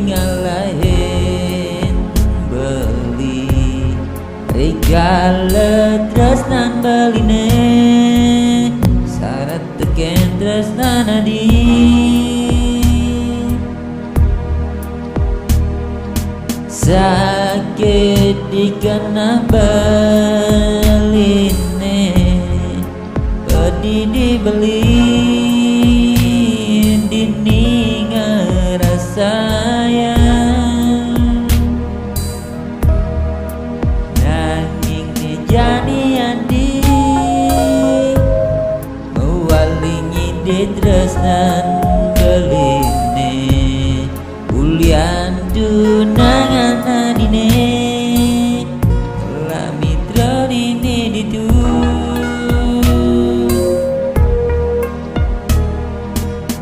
ngalahin beli regala tresnan beline syarat teken tresnan adi sakit dikena beline pedih dibeli dini ngerasayang nanging jadi adi mewalingi di tresnan beline ulian tunangan adine telah mitra dini ditu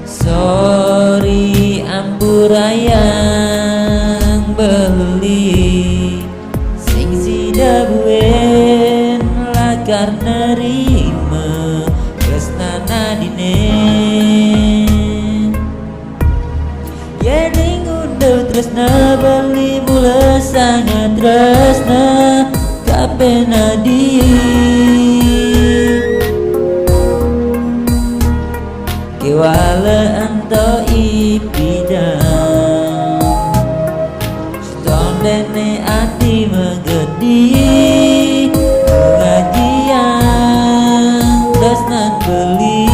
sorry amburayang beli sing sida buen lakar nerima tresnan adine yening unduh tresna beli mula sangat tresna kapen adi kewala anto ipidang stondene ati megedi pengajian tresnan beli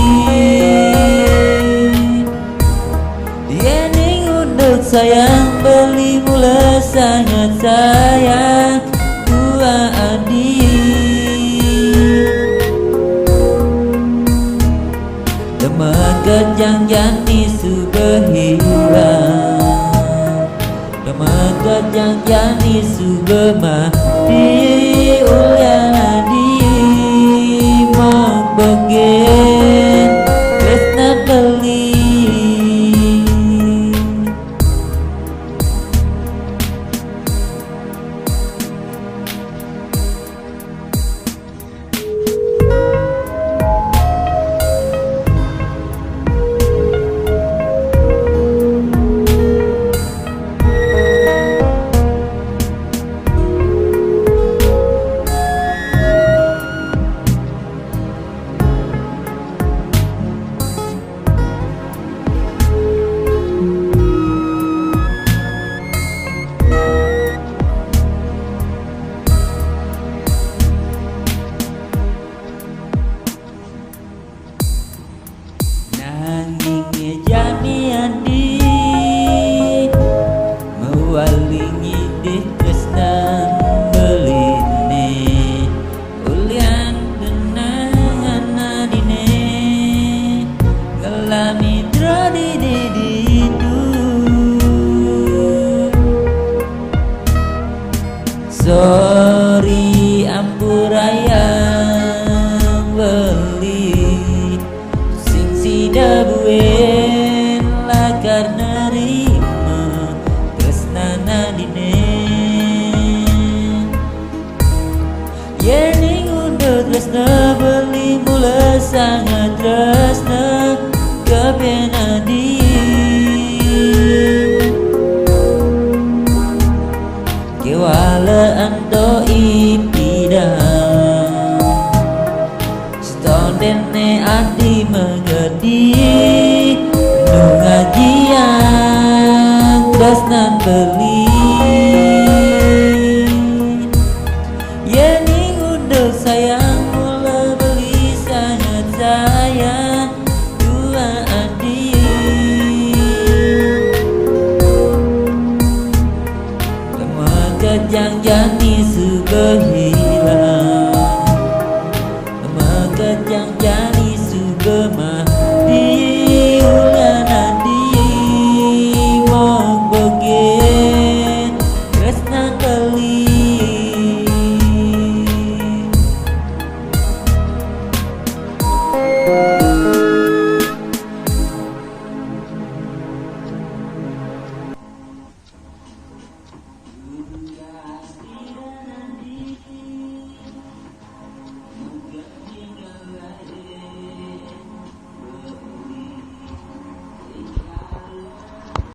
yening undut sayang beli mula sangat sayang dua adik demegat jangjani subahirang demegat jangjani subamati ulyadi mengbengen tresna beli nanging jadi adi mewalingi di tresnan beline ulian tenangan adine ngelami trodi dididu sorry ampurayang beli sida buen lakar nerima tresnan adine yening unduh tresna beli mula sangat tresna kapen adi kewala anto ipidang stondene adi mengerti nu ngajian tresnan beli